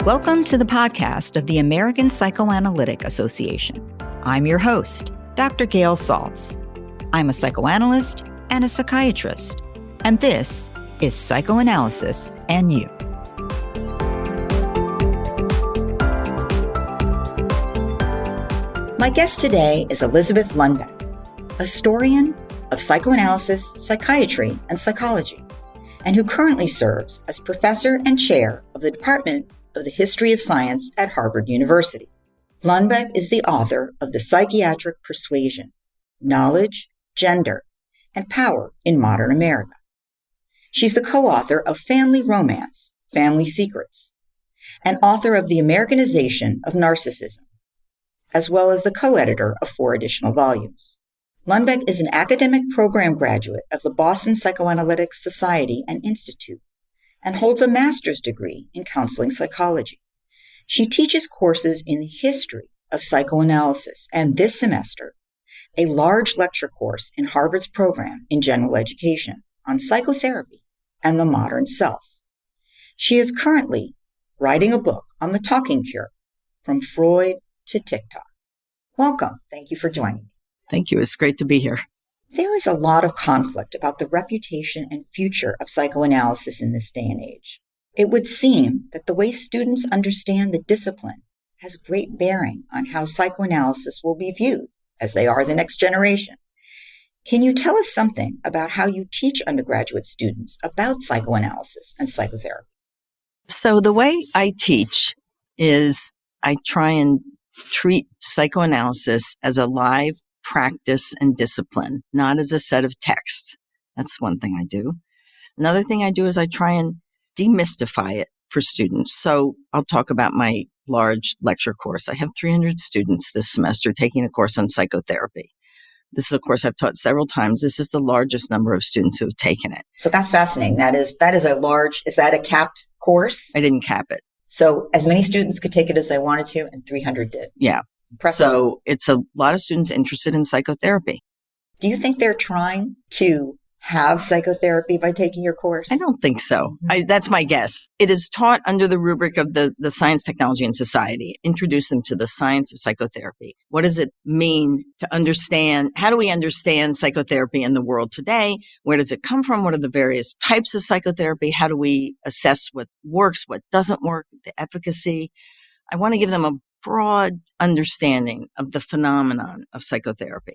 Welcome to the podcast of the American Psychoanalytic Association. I'm your host, Dr. Gail Saltz. I'm a psychoanalyst and a psychiatrist, and this is Psychoanalysis and You. My guest today is Elizabeth Lunbeck, a historian of psychoanalysis, psychiatry, and psychology, and who currently serves as professor and chair of the Department of the History of Science at Harvard University. Lunbeck is the author of The Psychiatric Persuasion, Knowledge, Gender, and Power in Modern America. She's the co-author of Family Romance, Family Secrets, and author of The Americanization of Narcissism, as well as the co-editor of 4 additional volumes. Lunbeck is an academic program graduate of the Boston Psychoanalytic Society and Institute and holds a master's degree in counseling psychology. She teaches courses in the history of psychoanalysis and this semester, a large lecture course in Harvard's program in general education on psychotherapy and the modern self. She is currently writing a book on the talking cure, From Freud to TikTok. Welcome. Thank you for joining me. Thank you. It's great to be here. There is a lot of conflict about the reputation and future of psychoanalysis in this day and age. It would seem that the way students understand the discipline has great bearing on how psychoanalysis will be viewed, as they are the next generation. Can you tell us something about how you teach undergraduate students about psychoanalysis and psychotherapy? So the way I teach is I try and treat psychoanalysis as a live practice and discipline, not as a set of texts. That's one thing I do. Another thing I do is I try and demystify it for students. So I'll talk about my large lecture course. I have 300 students this semester taking a course on psychotherapy. This is a course I've taught several times. This is the largest number of students who have taken it. So that's fascinating. Is that a capped course? I didn't cap it. So as many students could take it as they wanted to, and 300 did. Yeah. Impressive. So it's a lot of students interested in psychotherapy. Do you think they're trying to have psychotherapy by taking your course? I don't think so. That's my guess. It is taught under the rubric of the Science, Technology, and Society. Introduce them to the science of psychotherapy. What does it mean to understand? How do we understand psychotherapy in the world today? Where does it come from? What are the various types of psychotherapy? How do we assess what works, what doesn't work, the efficacy? I want to give them a broad understanding of the phenomenon of psychotherapy.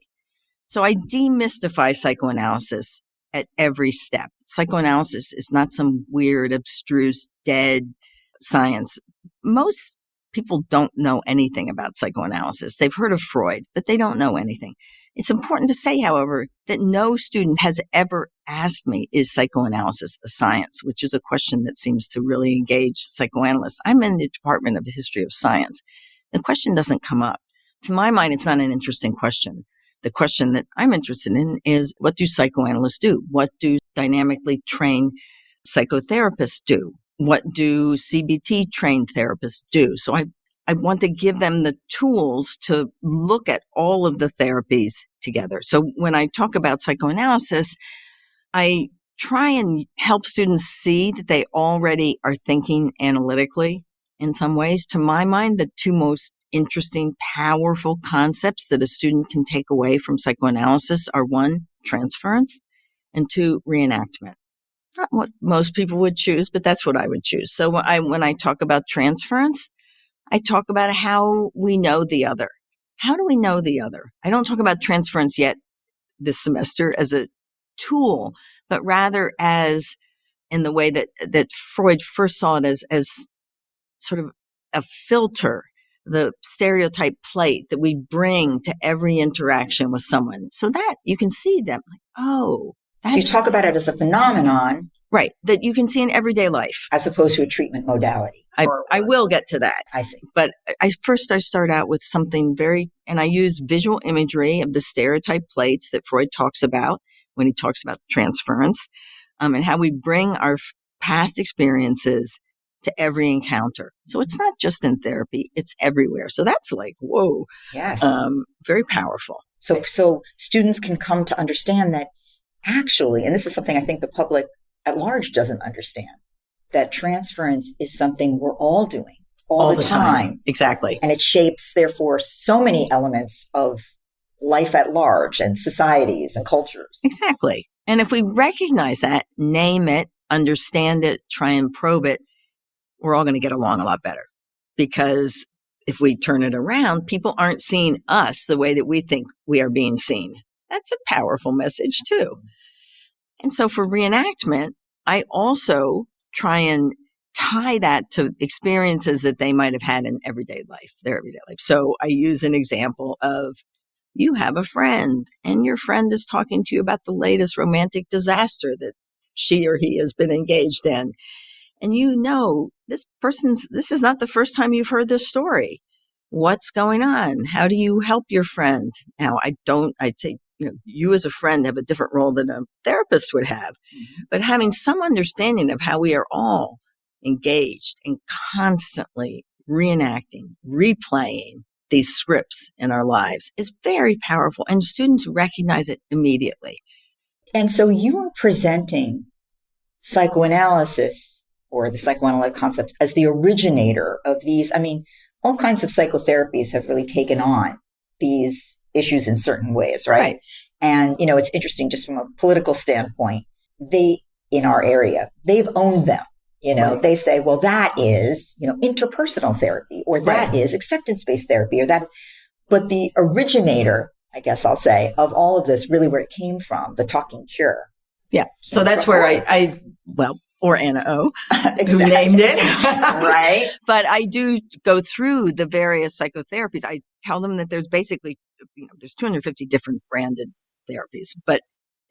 So I demystify psychoanalysis at every step. Psychoanalysis is not some weird, abstruse, dead science. Most people don't know anything about psychoanalysis. They've heard of Freud, but they don't know anything. It's important to say, however, that no student has ever asked me, is psychoanalysis a science? Which is a question that seems to really engage psychoanalysts. I'm in the Department of the History of Science. The question doesn't come up. To my mind, it's not an interesting question. The question that I'm interested in is, what do psychoanalysts do? What do dynamically trained psychotherapists do? What do CBT trained therapists do? So I want to give them the tools to look at all of the therapies together. So when I talk about psychoanalysis, I try and help students see that they already are thinking analytically in some ways. To my mind, the 2 most interesting, powerful concepts that a student can take away from psychoanalysis are 1, transference, and 2, reenactment. Not what most people would choose, but that's what I would choose. So when I talk about transference, I talk about how we know the other. How do we know the other? I don't talk about transference yet this semester as a tool, but rather as in the way that Freud first saw it as sort of a filter, the stereotype plate that we bring to every interaction with someone, so that you can see them like, oh. So you talk about it as a phenomenon. Right, that you can see in everyday life. As opposed to a treatment modality. I will get to that. I see. But I start out with something and I use visual imagery of the stereotype plates that Freud talks about when he talks about transference, and how we bring our past experiences to every encounter. So it's not just in therapy, it's everywhere. So that's like, whoa. Yes. Very powerful. So students can come to understand that actually, and this is something I think the public at large doesn't understand, that transference is something we're all doing all the time. Exactly. And it shapes, therefore, so many elements of life at large and societies and cultures. Exactly. And if we recognize that, name it, understand it, try and probe it, we're all going to get along a lot better. Because if we turn it around, people aren't seeing us the way that we think we are being seen. That's a powerful message too. And so for reenactment, I also try and tie that to experiences that they might have had in everyday life, their everyday life. So I use an example of, you have a friend and your friend is talking to you about the latest romantic disaster that she or he has been engaged in. And you know, this is not the first time you've heard this story. What's going on? How do you help your friend? Now, I'd say, you as a friend have a different role than a therapist would have, but having some understanding of how we are all engaged and constantly reenacting, replaying these scripts in our lives is very powerful, and students recognize it immediately. And so you are presenting psychoanalysis or the psychoanalytic concepts as the originator of these. I mean, all kinds of psychotherapies have really taken on these issues in certain ways, right? And, it's interesting just from a political standpoint, in our area, they've owned them. They say, well, that is, interpersonal therapy, or that is acceptance-based therapy, or that. But the originator, I guess I'll say, of all of this, really where it came from, the talking cure. Yeah. So that's where or Anna O, who named it. Right. But I do go through the various psychotherapies. I tell them that there's basically, there's 250 different branded therapies, but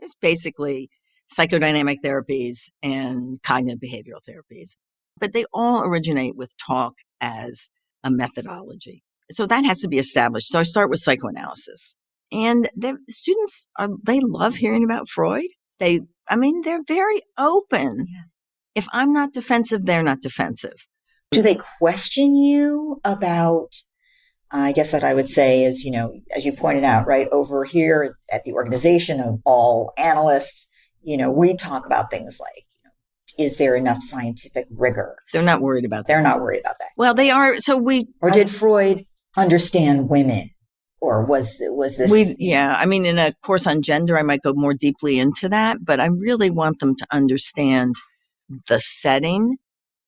there's basically psychodynamic therapies and cognitive behavioral therapies. But they all originate with talk as a methodology. So that has to be established. So I start with psychoanalysis. And the students, they love hearing about Freud. They're very open. Yeah. If I'm not defensive, they're not defensive. Do they question you about, I guess what I would say is, as you pointed out, right, over here at the organization of all analysts, we talk about things like, is there enough scientific rigor? They're not worried about that. They're not worried about that. Well, they are. Or did Freud understand women? Or was this? In a course on gender, I might go more deeply into that, but I really want them to understand the setting,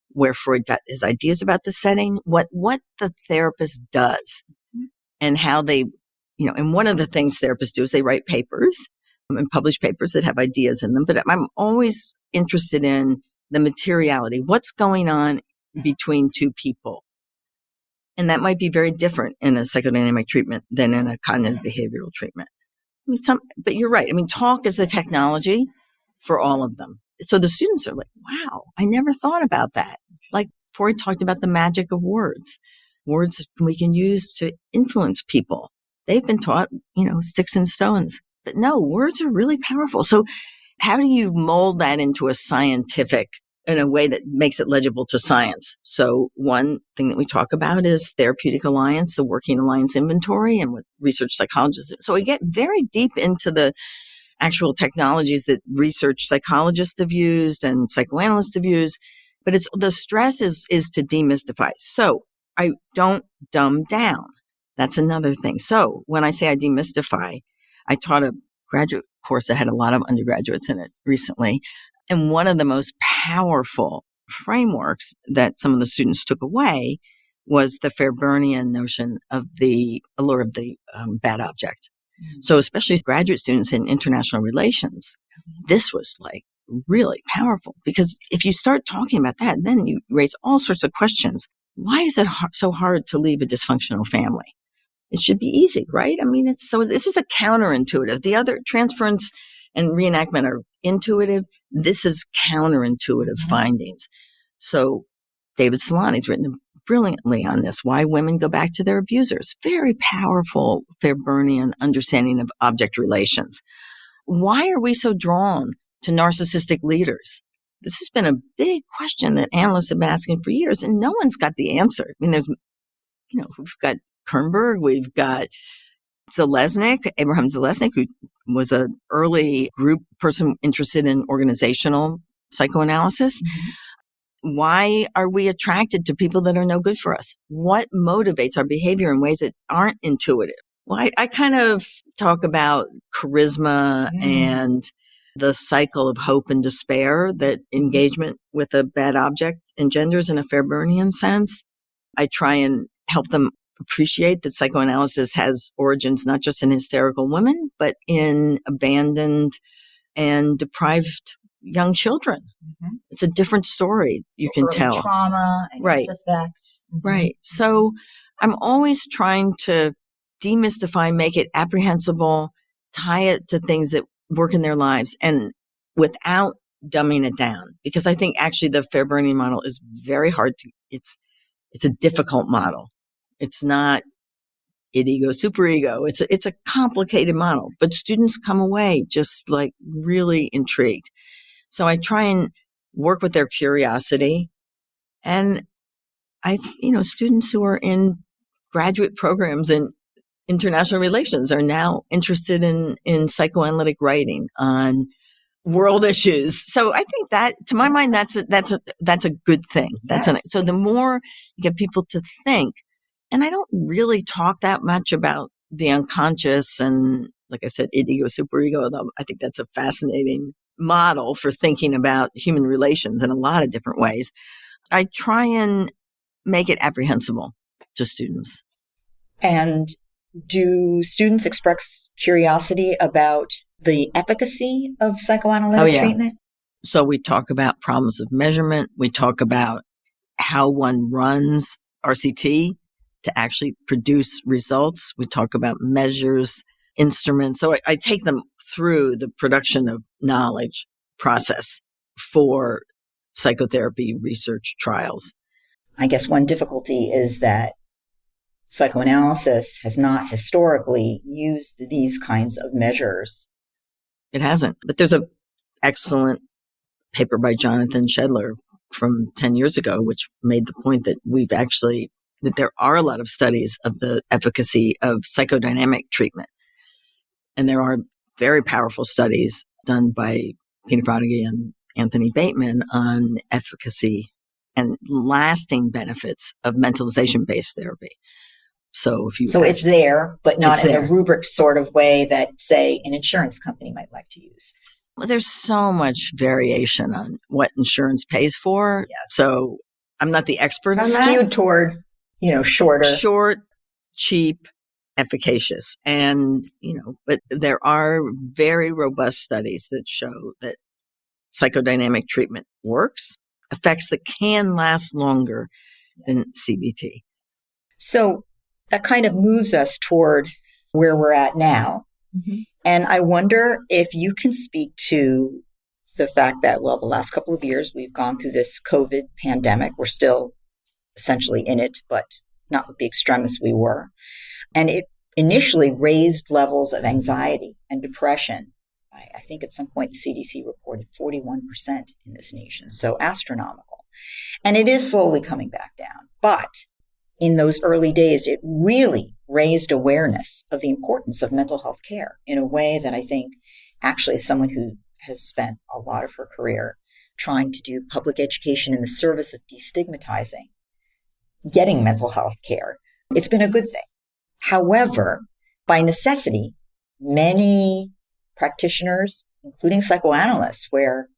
where Freud got his ideas about the setting, what the therapist does, and how they, and one of the things therapists do is they write papers and publish papers that have ideas in them. But I'm always interested in the materiality, what's going on between two people. And that might be very different in a psychodynamic treatment than in a cognitive behavioral treatment. But you're right. Talk is the technology for all of them. So the students are like, wow, I never thought about that. Like Freud talked about the magic of words. Words we can use to influence people. They've been taught, sticks and stones. But no, words are really powerful. So how do you mold that into a scientific, in a way that makes it legible to science? So one thing that we talk about is therapeutic alliance, the working alliance inventory, and what research psychologists do. So we get very deep into the actual technologies that research psychologists have used and psychoanalysts have used, but the stress is to demystify. So I don't dumb down. That's another thing. So when I say I demystify, I taught a graduate course that had a lot of undergraduates in it recently. And one of the most powerful frameworks that some of the students took away was the Fairburnian notion of the allure of the bad object. So especially graduate students in international relations, this was like really powerful, because if you start talking about that, then you raise all sorts of questions. Why is it so hard to leave a dysfunctional family? It should be easy, right? This is a counterintuitive. The other transference and reenactment are intuitive. This is counterintuitive findings. So David Solani's written brilliantly on this, why women go back to their abusers. Very powerful Fairburnian understanding of object relations. Why are we so drawn to narcissistic leaders? This has been a big question that analysts have been asking for years, and no one's got the answer. There's, we've got Kernberg, we've got Abraham Zalesnik, who was an early group person interested in organizational psychoanalysis. Why are we attracted to people that are no good for us? What motivates our behavior in ways that aren't intuitive? Well, I kind of talk about charisma and the cycle of hope and despair that engagement with a bad object engenders in a Fairburnian sense. I try and help them appreciate that psychoanalysis has origins not just in hysterical women, but in abandoned and deprived young children. It's a different story, you can tell. Trauma and its effect. Right. So I'm always trying to demystify, make it apprehensible, tie it to things that work in their lives, and without dumbing it down. Because I think actually the Fairburnian model is very hard to, it's a difficult model. It's not id, ego, superego. It's a complicated model, but students come away just like really intrigued. So I try and work with their curiosity. And students who are in graduate programs in international relations are now interested in psychoanalytic writing on world issues. So I think that, to my mind, that's a good thing. So the more you get people to think, and I don't really talk that much about the unconscious and, like I said, id, ego, superego, although I think that's a fascinating model for thinking about human relations in a lot of different ways. I try and make it apprehensible to students. And do students express curiosity about the efficacy of psychoanalytic treatment? So we talk about problems of measurement. We talk about how one runs RCT to actually produce results. We talk about measures, instruments. So I take them through the production of knowledge process for psychotherapy research trials. I guess one difficulty is that psychoanalysis has not historically used these kinds of measures. It hasn't. But there's an excellent paper by Jonathan Shedler from 10 years ago, which made the point that that there are a lot of studies of the efficacy of psychodynamic treatment. And there are very powerful studies done by Peter Prodigy and Anthony Bateman on efficacy and lasting benefits of mentalization-based therapy. So it's there, but not in a rubric sort of way that, say, an insurance company might like to use. Well, there's so much variation on what insurance pays for. Yes. So I'm not the expert on that. Skewed toward, short, cheap, efficacious. And, but there are very robust studies that show that psychodynamic treatment works, effects that can last longer than CBT. So that kind of moves us toward where we're at now. And I wonder if you can speak to the fact that, the last couple of years we've gone through this COVID pandemic. We're still essentially in it, but not with the extremists we were. And it initially raised levels of anxiety and depression. I think at some point the CDC reported 41% in this nation, so astronomical. And it is slowly coming back down. But in those early days, it really raised awareness of the importance of mental health care in a way that I think, actually, as someone who has spent a lot of her career trying to do public education in the service of destigmatizing getting mental health care, it's been a good thing. However, by necessity, many practitioners, including psychoanalysts, where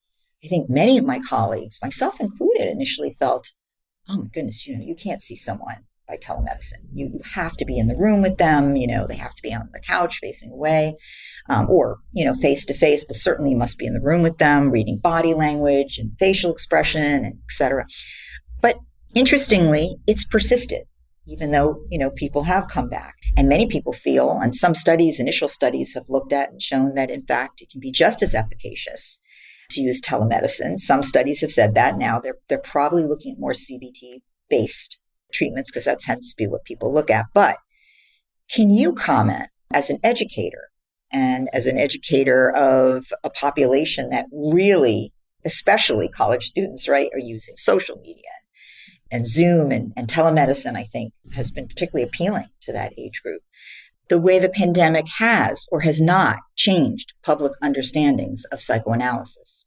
I think many of my colleagues, myself included, initially felt, oh my goodness, you can't see someone by telemedicine. You have to be in the room with them. They have to be on the couch facing away, or face to face, but certainly you must be in the room with them, reading body language and facial expression, and et cetera. But interestingly, it's persisted, even though, people have come back. And many people feel, and some studies, initial studies have looked at and shown that, in fact, it can be just as efficacious to use telemedicine. Some studies have said that. Now they're probably looking at more CBT-based treatments because that tends to be what people look at. But can you comment as an educator and as an educator of a population that really, especially college students, right, are using social media and Zoom and telemedicine, I think, has been particularly appealing to that age group. The way the pandemic has or has not changed public understandings of psychoanalysis.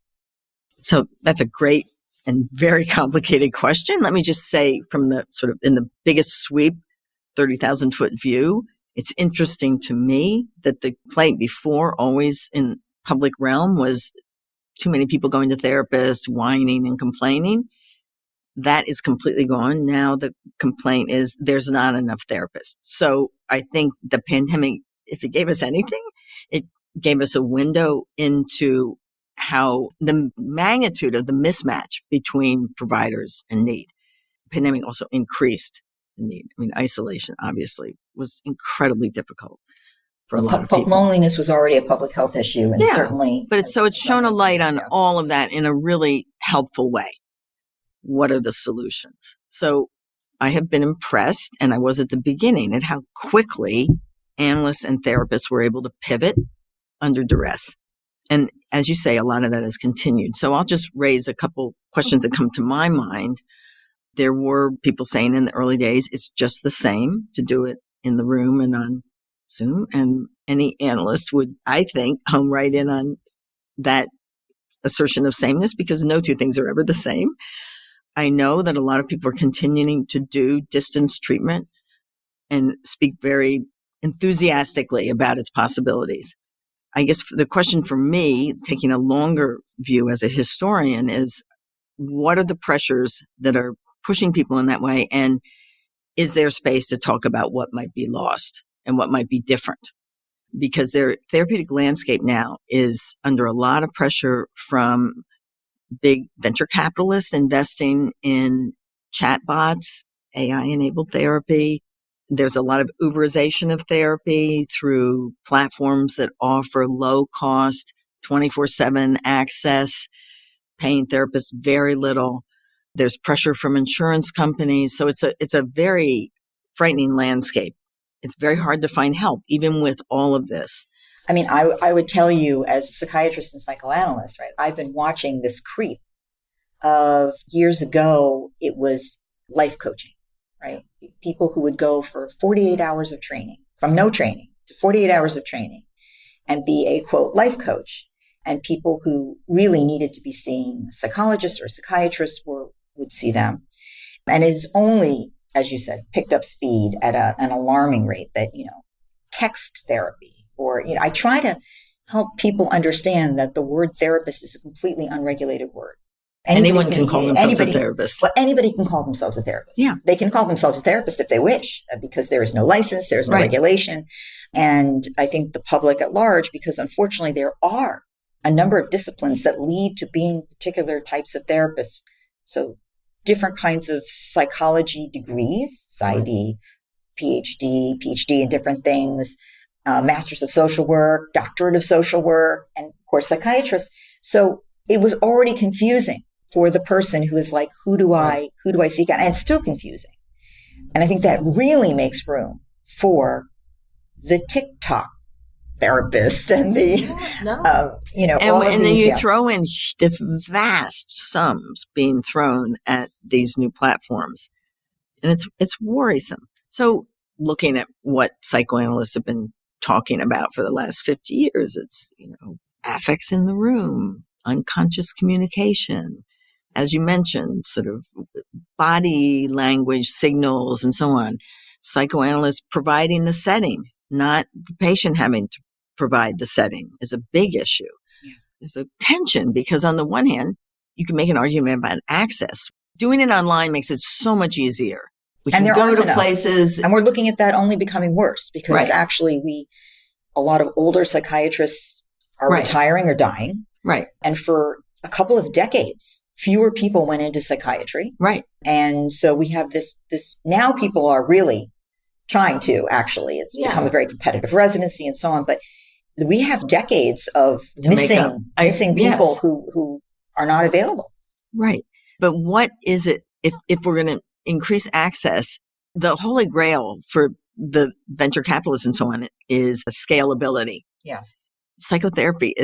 So that's a great and very complicated question. Let me just say from the sort of in the biggest sweep, 30,000 foot view, it's interesting to me that the complaint before always in public realm was too many people going to therapists, whining and complaining. That is completely gone. Now the complaint is there's not enough therapists. So I think the pandemic, if it gave us anything, it gave us a window into how the magnitude of the mismatch between providers and need. The pandemic also increased the need. I mean, isolation obviously was incredibly difficult for a lot of people. Loneliness was already a public health issue, and certainly. But it's shown a light on all of that in a really helpful way. What are the solutions? So I have been impressed, and I was at the beginning, at how quickly analysts and therapists were able to pivot under duress. And as you say, a lot of that has continued. So I'll just raise a couple questions that come to my mind. There were people saying in the early days, it's just the same to do it in the room and on Zoom. And any analyst would, I think, home right in on that assertion of sameness, because no two things are ever the same. I know that a lot of people are continuing to do distance treatment and speak very enthusiastically about its possibilities. I guess the question for me, taking a longer view as a historian, is what are the pressures that are pushing people in that way? And is there space to talk about what might be lost and what might be different? Because their therapeutic landscape now is under a lot of pressure from big venture capitalists investing in chatbots, AI-enabled therapy. There's a lot of Uberization of therapy through platforms that offer low-cost, 24/7 access, paying therapists very little. There's pressure from insurance companies. So it's a very frightening landscape. It's very hard to find help, even with all of this. I mean, I would tell you as a psychiatrist and psychoanalyst, right? I've been watching this creep of years ago, it was life coaching, right? People who would go for 48 hours of training, from no training to 48 hours of training, and be a, quote, life coach. And people who really needed to be seeing a psychologist or a psychiatrist would see them. And it is only, as you said, picked up speed at an alarming rate that, text therapy, or, I try to help people understand that the word therapist is a completely unregulated word. Anyone can call themselves a therapist. Well, anybody can call themselves a therapist. Yeah. They can call themselves a therapist if they wish, because there is no license, there's no regulation. And I think the public at large, because unfortunately there are a number of disciplines that lead to being particular types of therapists. So different kinds of psychology degrees, PsyD, PhD in different things, masters of social work, doctorate of social work, and of course psychiatrists. So it was already confusing for the person who is like, who do I seek out? And it's still confusing. And I think that really makes room for the TikTok therapist and the, all of and then these, you throw in the vast sums being thrown at these new platforms, and it's worrisome. So looking at what psychoanalysts have been talking about for the last 50 years, it's, affects in the room, unconscious communication, as you mentioned, sort of body language signals and so on. Psychoanalysts providing the setting, not the patient having to provide the setting, is a big issue. Yeah. There's a tension because on the one hand, you can make an argument about access. Doing it online makes it so much easier. We can go to places. And we're looking at that only becoming worse because actually a lot of older psychiatrists are retiring or dying. Right. And for a couple of decades, fewer people went into psychiatry. Right. And so we have this, now people are really trying to, actually. It's become a very competitive residency and so on. But we have decades of missing people who are not available. Right. But what is it, if we're going to increase access, the holy grail for the venture capitalists and so on is a scalability. Yes. Psychotherapy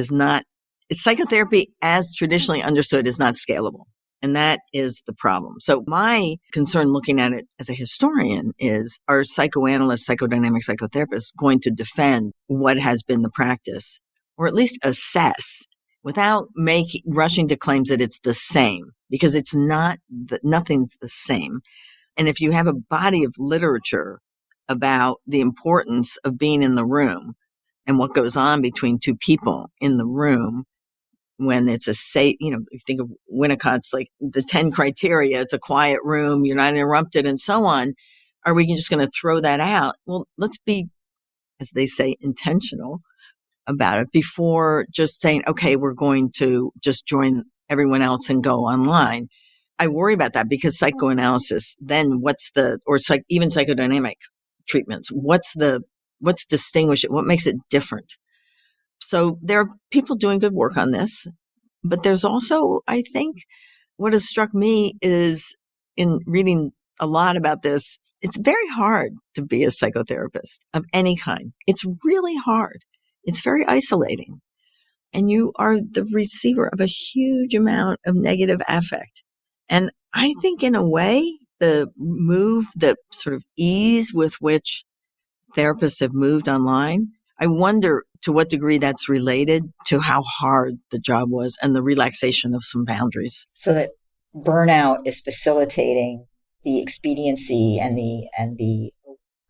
as traditionally understood is not scalable. And that is the problem. So my concern looking at it as a historian is, are psychoanalysts, psychodynamic psychotherapists going to defend what has been the practice, or at least assess without rushing to claims that it's the same? because it's not, nothing's the same. And if you have a body of literature about the importance of being in the room and what goes on between two people in the room, when it's a safe, if you think of Winnicott's, like the 10 criteria, it's a quiet room, you're not interrupted and so on. Are we just going to throw that out? Well, let's be, as they say, intentional about it before just saying, okay, we're going to just join everyone else and go online. I worry about that because psychoanalysis, then even psychodynamic treatments, what's distinguish it? What makes it different? So there are people doing good work on this, but there's also, I think, what has struck me is in reading a lot about this, it's very hard to be a psychotherapist of any kind. It's really hard. It's very isolating. And you are the receiver of a huge amount of negative affect. And I think in a way, the sort of ease with which therapists have moved online, I wonder to what degree that's related to how hard the job was and the relaxation of some boundaries. So that burnout is facilitating the expediency and the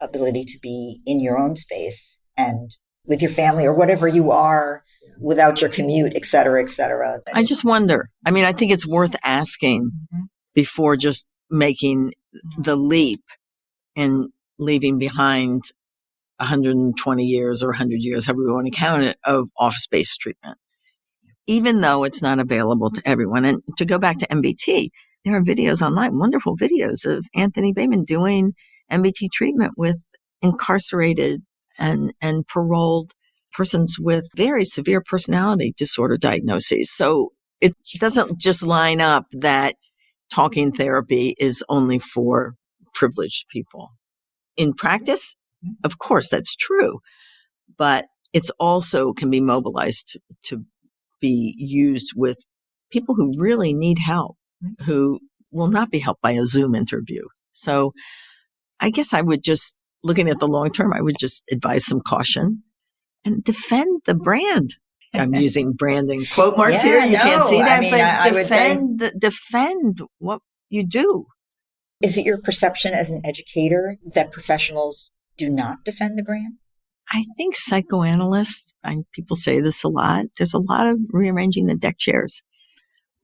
ability to be in your own space and with your family or whatever you are without your commute, et cetera, et cetera. I just wonder. I mean, I think it's worth asking before just making the leap and leaving behind 120 years or 100 years, however we want to count it, of office-based treatment, even though it's not available to everyone. And to go back to MBT, there are videos online, wonderful videos of Anthony Bayman doing MBT treatment with incarcerated and paroled persons with very severe personality disorder diagnoses. So it doesn't just line up that talking therapy is only for privileged people. In practice, of course, that's true, but it's also can be mobilized to be used with people who really need help, who will not be helped by a Zoom interview. So I guess I would just, looking at the long term, I would just advise some caution and defend the brand. I'm using branding quote marks here. You can't see that, but defend what you do. Is it your perception as an educator that professionals do not defend the brand? I think psychoanalysts, people say this a lot, there's a lot of rearranging the deck chairs.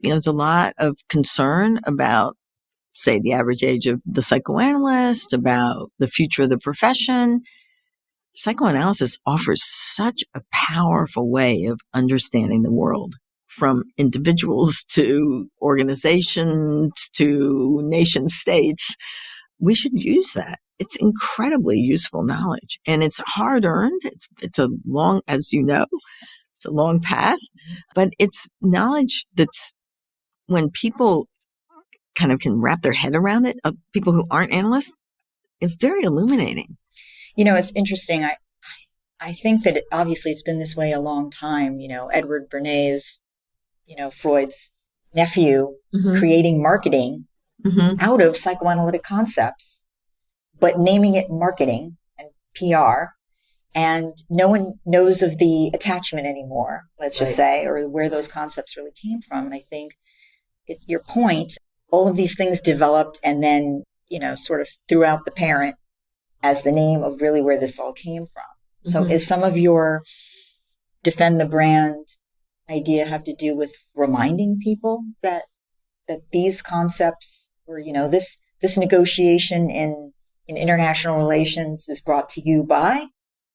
There's a lot of concern about, say, the average age of the psychoanalyst, about the future of the profession. Psychoanalysis offers such a powerful way of understanding the world, from individuals to organizations to nation states. We should use that. It's incredibly useful knowledge, and it's hard earned. It's a long, as you know, it's a long path, but it's knowledge that's, when people kind of can wrap their head around it, people who aren't analysts, it's very illuminating. It's interesting. I think that obviously it's been this way a long time. Edward Bernays, Freud's nephew, creating marketing out of psychoanalytic concepts, but naming it marketing and PR. And no one knows of the attachment anymore, let's just say, or where those concepts really came from. And I think it's your point, all of these things developed and then, sort of threw out the parent as the name of really where this all came from. So is some of your defend the brand idea have to do with reminding people that these concepts, or, this negotiation in international relations is brought to you by?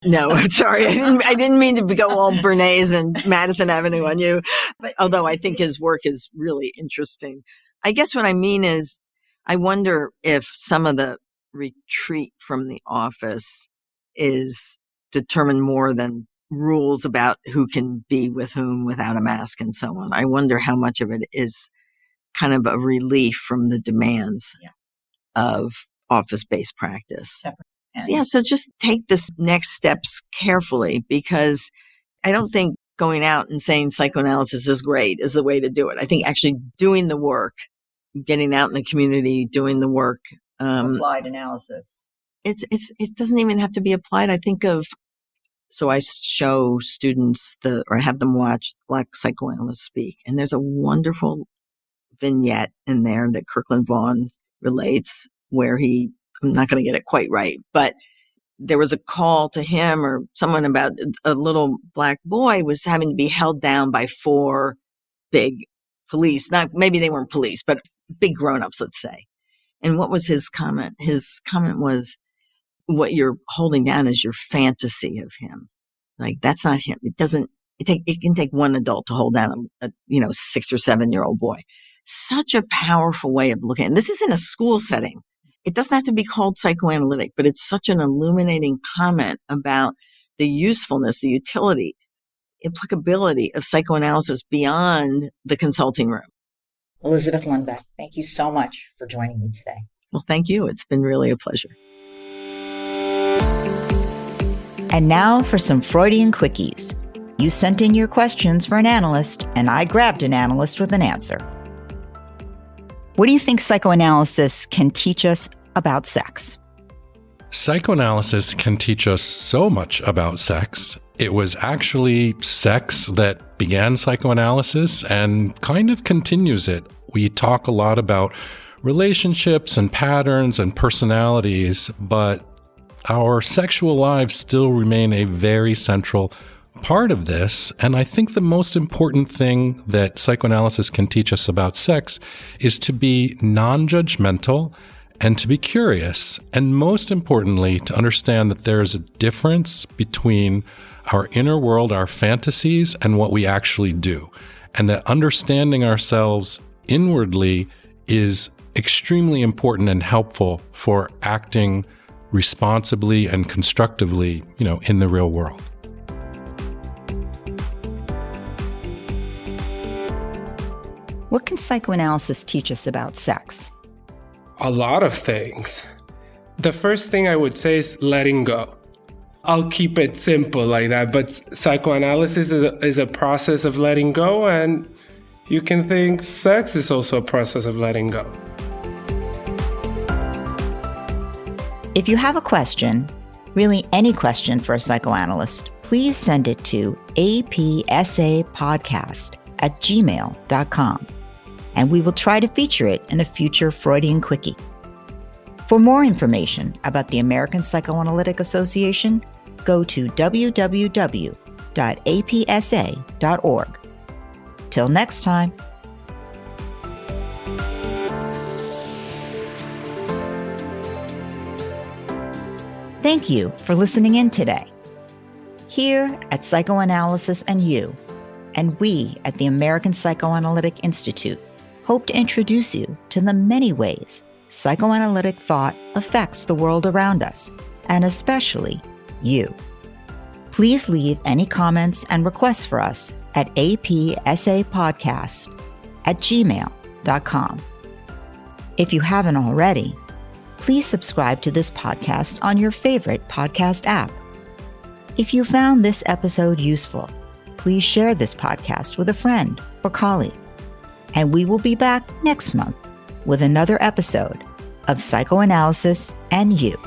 No, I'm sorry. I didn't mean to go all Bernays and Madison Avenue on you, although I think his work is really interesting. I guess what I mean is, I wonder if some of the retreat from the office is determined more than rules about who can be with whom without a mask and so on. I wonder how much of it is kind of a relief from the demands of office-based practice. So just take this next steps carefully, because I don't think going out and saying psychoanalysis is great is the way to do it. I think actually doing the work, getting out in the community, doing the work. Applied analysis. It doesn't even have to be applied. I think of, so I show students or have them watch Black psychoanalysts speak. And there's a wonderful vignette in there that Kirkland Vaughn relates where I'm not going to get it quite right, but there was a call to him or someone about a little black boy was having to be held down by 4 big police. Maybe they weren't police, but big grown-ups, let's say. And what was his comment? His comment was, what you're holding down is your fantasy of him. Like, that's not him. It can take one adult to hold down a 6 or 7-year-old boy. Such a powerful way of looking at it. And this is in a school setting. It doesn't have to be called psychoanalytic, but it's such an illuminating comment about the usefulness, the utility, applicability of psychoanalysis beyond the consulting room. Elizabeth Lunbeck, thank you so much for joining me today. Well, thank you. It's been really a pleasure. And now for some Freudian quickies. You sent in your questions for an analyst, and I grabbed an analyst with an answer. What do you think psychoanalysis can teach us about sex? Psychoanalysis can teach us so much about sex. It was actually sex that began psychoanalysis and kind of continues it. We talk a lot about relationships and patterns and personalities, but our sexual lives still remain a very central part of this. And I think the most important thing that psychoanalysis can teach us about sex is to be non-judgmental and to be curious. And most importantly, to understand that there is a difference between our inner world, our fantasies, and what we actually do. And that understanding ourselves inwardly is extremely important and helpful for acting responsibly and constructively, in the real world. What can psychoanalysis teach us about sex? A lot of things. The first thing I would say is letting go. I'll keep it simple like that, but psychoanalysis is a process of letting go, and you can think sex is also a process of letting go. If you have a question, really any question for a psychoanalyst, please send it to apsapodcast@gmail.com, and we will try to feature it in a future Freudian Quickie. For more information about the American Psychoanalytic Association, go to www.apsa.org. Till next time. Thank you for listening in today. Here at Psychoanalysis and You, and we at the American Psychoanalytic Institute, hope to introduce you to the many ways psychoanalytic thought affects the world around us, and especially you. Please leave any comments and requests for us at apsapodcast@gmail.com. If you haven't already, please subscribe to this podcast on your favorite podcast app. If you found this episode useful, please share this podcast with a friend or colleague. And we will be back next month with another episode of Psychoanalysis and You.